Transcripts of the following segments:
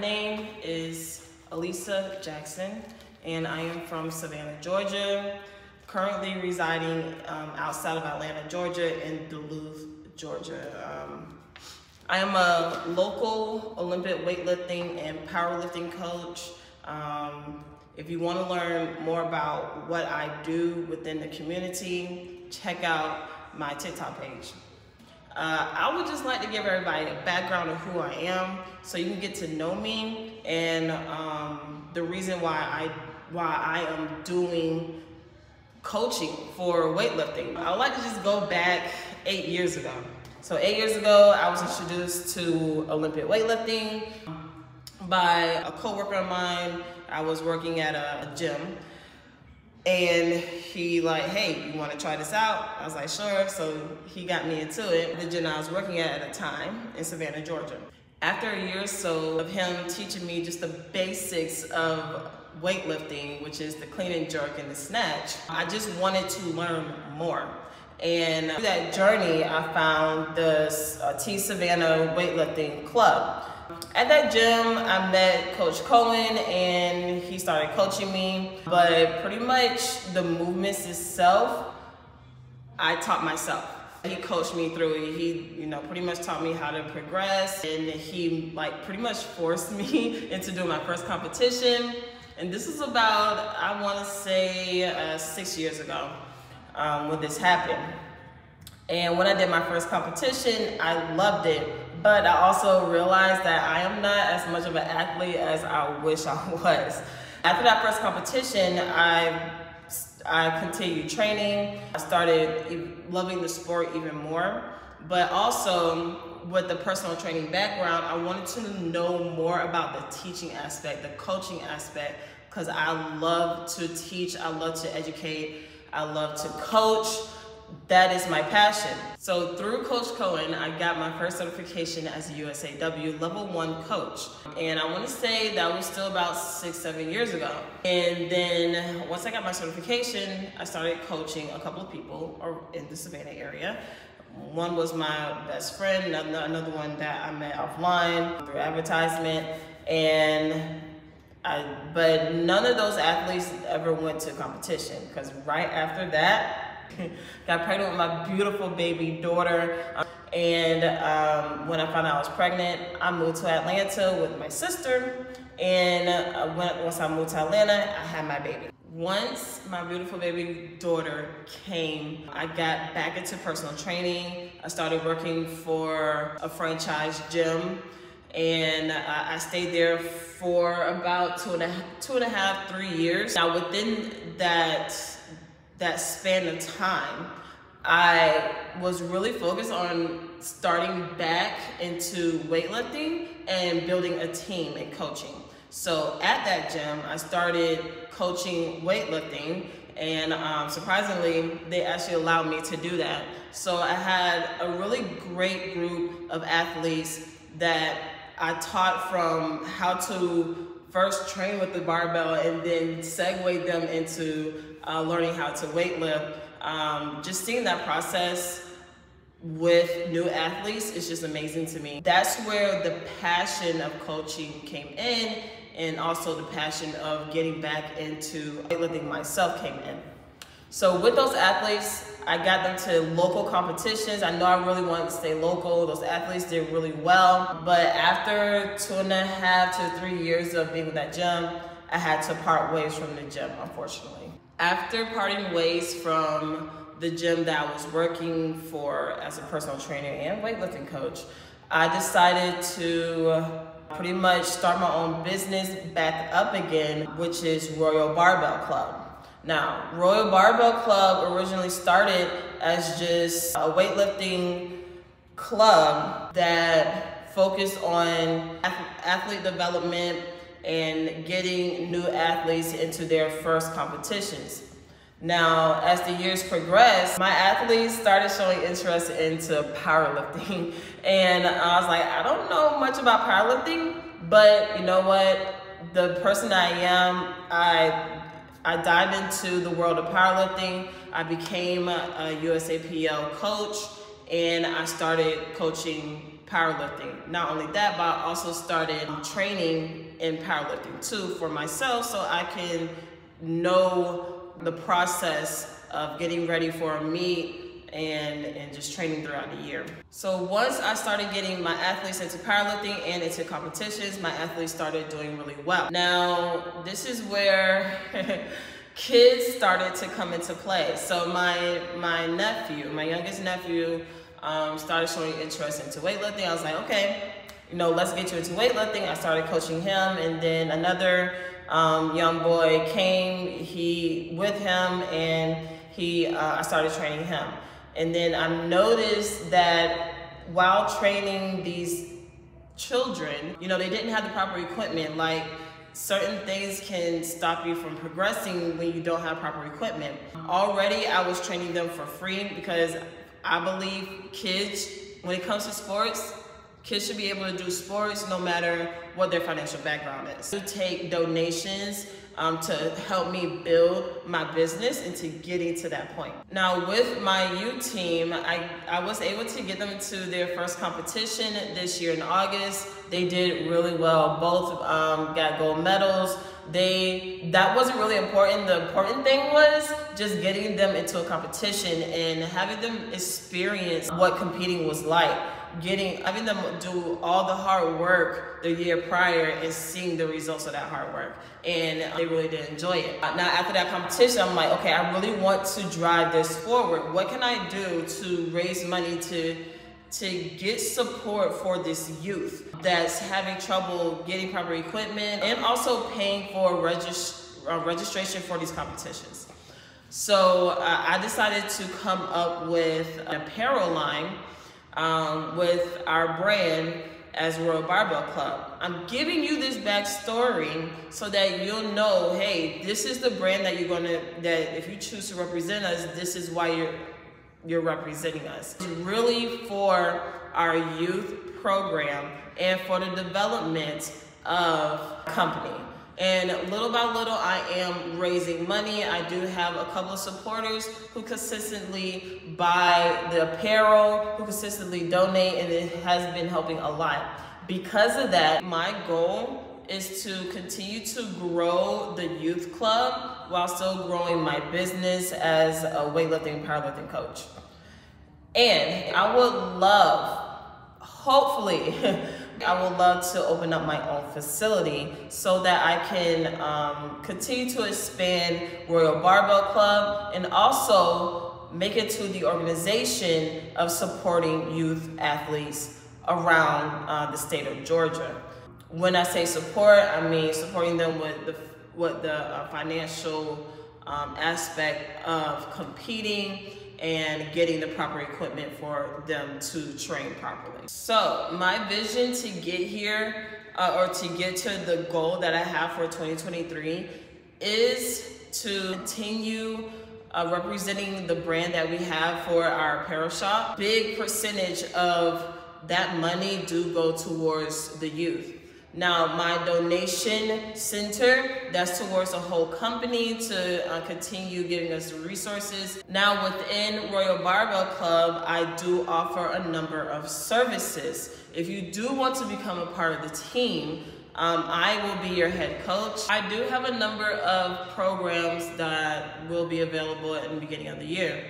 name is Elisa Jackson, and I am from Savannah, Georgia, currently residing outside of Atlanta, Georgia, in Duluth, Georgia. I am a local Olympic weightlifting and powerlifting coach. If you want to learn more about what I do within the community, check out my TikTok page. I would just like to give everybody a background of who I am so you can get to know me and the reason why I am doing coaching for weightlifting. I would like to just go back 8 years ago. So 8 years ago, I was introduced to Olympic weightlifting by a coworker of mine. I was working at a gym, and he like, hey, you want to try this out? I was like, sure. So he got me into it. The gym I was working at the time in Savannah, Georgia. After a year or so of him teaching me just the basics of weightlifting, which is the clean and jerk and the snatch, I just wanted to learn more. And through that journey, I found the T Savannah Weightlifting Club. At that gym, I met Coach Cohen, and he started coaching me. But pretty much the movements itself, I taught myself. He coached me through it. He, pretty much taught me how to progress, and he pretty much forced me into doing my first competition. And this is about, I want to say, 6 years ago when this happened. And when I did my first competition, I loved it. But I also realized that I am not as much of an athlete as I wish I was. After that first competition, I continued training. I started loving the sport even more. But also, with the personal training background, I wanted to know more about the teaching aspect, the coaching aspect, because I love to teach, I love to educate, I love to coach. That is my passion. So through Coach Cohen, I got my first certification as a USAW Level 1 coach. And I want to say that was still about 6-7 years ago. And then once I got my certification, I started coaching a couple of people in the Savannah area. One was my best friend, another one that I met offline through advertisement. But none of those athletes ever went to competition, because right after that, got pregnant with my beautiful baby daughter. And when I found out I was pregnant, I moved to Atlanta with my sister. And once I moved to Atlanta, I had my baby. Once my beautiful baby daughter came, I got back into personal training. I started working for a franchise gym. And I stayed there for about two and a half, 3 years. Now within that span of time, I was really focused on starting back into weightlifting and building a team and coaching. So at that gym, I started coaching weightlifting, and surprisingly, they actually allowed me to do that. So I had a really great group of athletes that I taught from how to first train with the barbell and then segue them into learning how to weightlift. Just seeing that process with new athletes is just amazing to me. That's where the passion of coaching came in, and also the passion of getting back into weightlifting myself came in. So with those athletes, I got them to local competitions. I know I really wanted to stay local. Those athletes did really well. But after 2.5 to 3 years of being with that gym, I had to part ways from the gym, unfortunately. After parting ways from the gym that I was working for as a personal trainer and weightlifting coach, I decided to pretty much start my own business back up again, which is Royal Barbell Club. Now, Royal Barbell Club originally started as just a weightlifting club that focused on athlete development and getting new athletes into their first competitions. Now, as the years progressed, my athletes started showing interest into powerlifting. And I was like, I don't know much about powerlifting, but you know what? The person I am, I dived into the world of powerlifting. I became a USAPL coach, and I started coaching powerlifting. Not only that, but I also started training in powerlifting too for myself, so I can know the process of getting ready for a meet and just training throughout the year. So once I started getting my athletes into powerlifting and into competitions, my athletes started doing really well. Now, this is where kids started to come into play. So my nephew, my youngest nephew, started showing interest into weightlifting. I was like, okay, let's get you into weightlifting. I started coaching him, and then another young boy came, with him, and I started training him. And then I noticed that while training these children, they didn't have the proper equipment. Like, certain things can stop you from progressing when you don't have proper equipment. Already I was training them for free because I believe kids, when it comes to sports, kids should be able to do sports no matter what their financial background is. To take donations to help me build my business into getting to that point. Now with my youth team, I was able to get them into their first competition this year in August. They did really well. Both got gold medals. That wasn't really important. The important thing was just getting them into a competition and having them experience what competing was like. Having them do all the hard work the year prior and seeing the results of that hard work. And they really did enjoy it. Now after that competition, I'm like, okay, I really want to drive this forward. What can I do to raise money to get support for this youth that's having trouble getting proper equipment and also paying for registration for these competitions? So I decided to come up with an apparel line with our brand as Royal Barbell Club. I'm giving you this backstory so that you'll know, hey, this is the brand that that if you choose to represent us, this is why you're representing us. It's really for our youth program and for the development of company. And little by little, I am raising money. I do have a couple of supporters who consistently buy the apparel, who consistently donate, and it has been helping a lot. Because of that, my goal is to continue to grow the youth club while still growing my business as a weightlifting and powerlifting coach. And I would love, hopefully, I would love to open up my own facility so that I can continue to expand Royal Barbell Club and also make it to the organization of supporting youth athletes around the state of Georgia. When I say support, I mean supporting them with the financial aspect of competing and getting the proper equipment for them to train properly. So my vision to get here or to get to the goal that I have for 2023 is to continue representing the brand that we have for our apparel shop. Big percentage of that money do go towards the youth. Now, my donation center, that's towards the whole company to continue giving us the resources. Now, within Royal Barbell Club, I do offer a number of services. If you do want to become a part of the team, I will be your head coach. I do have a number of programs that will be available at the beginning of the year.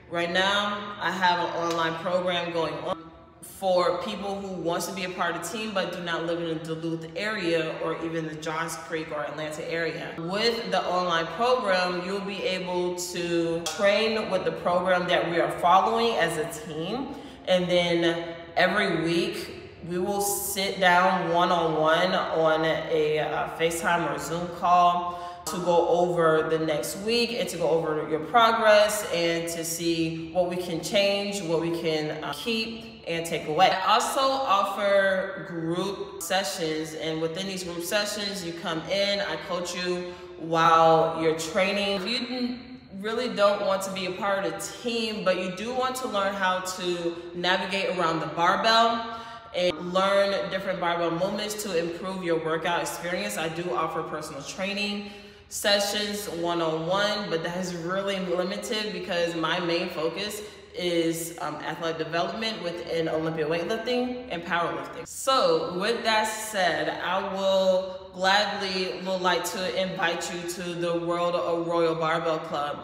Right now, I have an online program going on for people who want to be a part of the team but do not live in the Duluth area or even the Johns Creek or Atlanta area. With the online program, you'll be able to train with the program that we are following as a team, and then every week we will sit down one-on-one on a FaceTime or Zoom call to go over the next week and to go over your progress and to see what we can change, what we can keep and take away. I also offer group sessions, and within these group sessions, you come in, I coach you while you're training. If you really don't want to be a part of the team, but you do want to learn how to navigate around the barbell and learn different barbell movements to improve your workout experience, I do offer personal training sessions one-on-one, but that is really limited because my main focus is athletic development within Olympic weightlifting and powerlifting. So with that said, I would like to invite you to the world of Royal Barbell Club.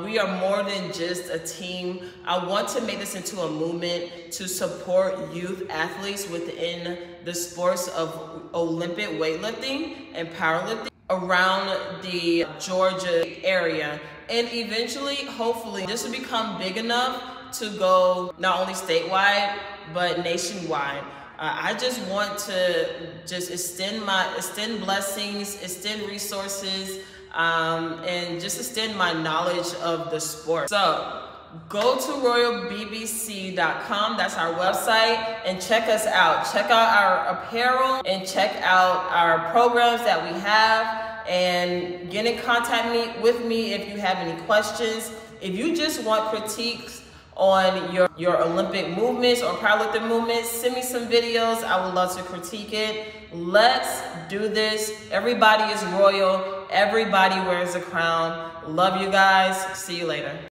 We are more than just a team. I want to make this into a movement to support youth athletes within the sports of Olympic weightlifting and powerlifting around the Georgia area. And eventually, hopefully, this will become big enough to go not only statewide, but nationwide. I just want to extend blessings, extend resources, and just extend my knowledge of the sport. So go to royalbbc.com, that's our website, and check us out. Check out our apparel and check out our programs that we have, and get in contact with me if you have any questions. If you just want critiques on your Olympic movements or powerlifting movements, send me some videos. I would love to critique it. Let's do this. Everybody is royal. Everybody wears a crown. Love you guys. See you later.